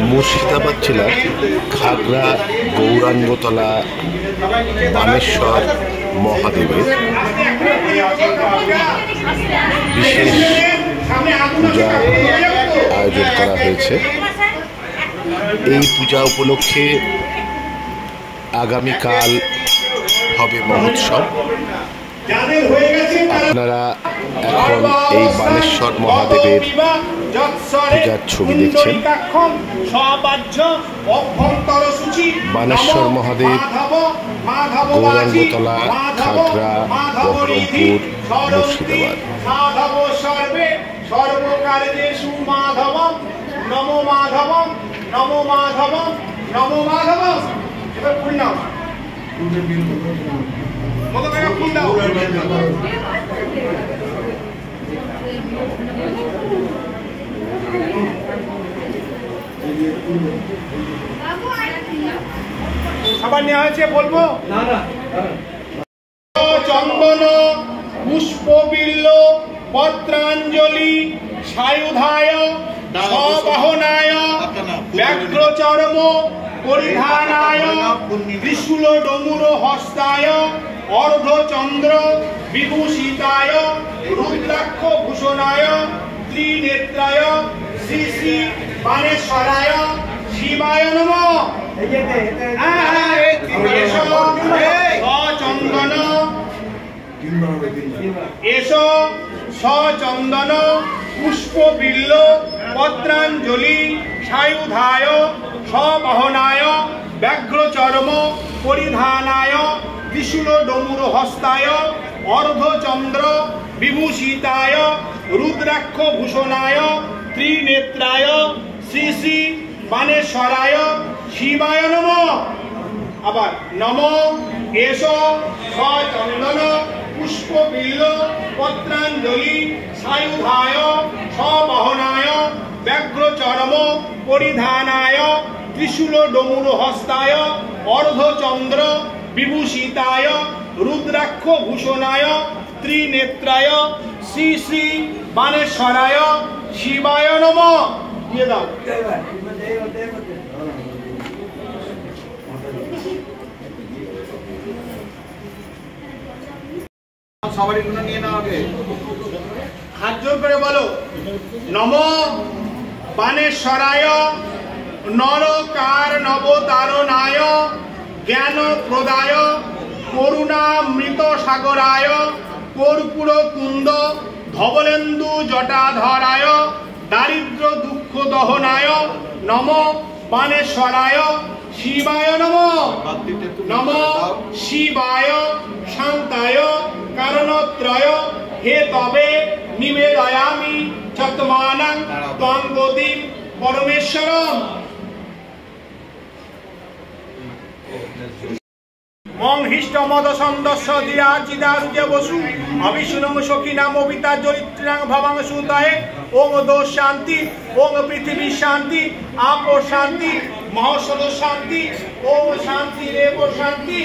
মুর্শিদাবাদ জেলার খাগড়া গৌরাঙ্গতলা বানেশ্বর মহাদেবের বিশেষ পূজা আয়োজন করা হয়েছে। এই পূজা উপলক্ষে আগামীকাল হবে মহোৎসব। আপনারা এখন এই বানেশ্বর মহাদেবের পূজার ছবি দেখছেন। বানেশ্বর মহাদেব গৌরাঙ্গতলা, খাগড়া, বহরমপুর, মুর্শিদাবাদ। সর্বকার্যেষু মাধবম নমো মাধবম নমো মাধবম নমো মাধবম। এবার ফুল নাও, মতো করে ফুল দাও। সবার নেওয়া হয়েছে, বলবো চন্দন পুষ্পবিল্ল পত্রাঞ্জলি সায়ুধায় সবাহনায় ব্যাঘ্রচর্ম পরিধানায় ত্রিশূল ডমুর হস্তায় অর্ধচন্দ্র বিভূষিতায় রুদ্রাক্ষ ভূষণায় ত্রিনেত্রায় শ্রী শ্রী বানেশ্বরায় শিবায় নমঃ। সচন্দন এসো সচন্দন পুষ্পবিল্ল পত্রাঞ্জলি সায়ুধায় সবাহনায় ব্যাঘ্রচর্ম পরিধানায় ত্রিশূল ডমুর হস্তায় অর্ধচন্দ্র বিভূষিতায় রুদ্রাক্ষ ভূষণায় ত্রিনেত্রায় শ্রী শ্রী বানেশ্বরায় শিবায় নমঃ। আবার নমো এসো সচন্দন পুষ্পবিল্ল পত্রাঞ্জলি সায়ুধায় সবাহনায় ব্যাঘ্রচর্ম পরিধানায় ত্রিশূল ডমুর হস্তায় অর্ধচন্দ্র বিভূষিতায় রুদ্রাক্ষ ভূষণায় ত্রিনেত্রায় শ্রী শ্রী বানেশ্বরায় শিবায় নমঃ। দিয়ে দাও। সবারই গুণ নিয়ে নাও, আগে হাত জোর করে বলো নমো বানেশ্বরায় নরকার নবতারণায় জ্ঞান প্রদায় করুণামৃত সাগরায় কর্পূর কুন্দ ধবলেন্দু জটাধরায় দারিদ্র দুঃখ দহনায় নমো বানেশ্বরায় শিবায় নমঃ। নমো শিবায় শান্তায় কারণত্রয় হে তবে নিবেদয়ামি চত্মানাং ত্বং গতিম পরমেশ্বরম। মং হিষ্ট মদ সন্দস্য দিয়া চিদারুজে বসু অবিষ্ণুং সখিনাম অবিতা চরিত্রাং ভবাং সুতায়ে ওং দোষ শান্তি ওং পৃথিবী শান্তি আপ শান্তি মহাসদ শান্তি ওং শান্তি রেব শান্তি।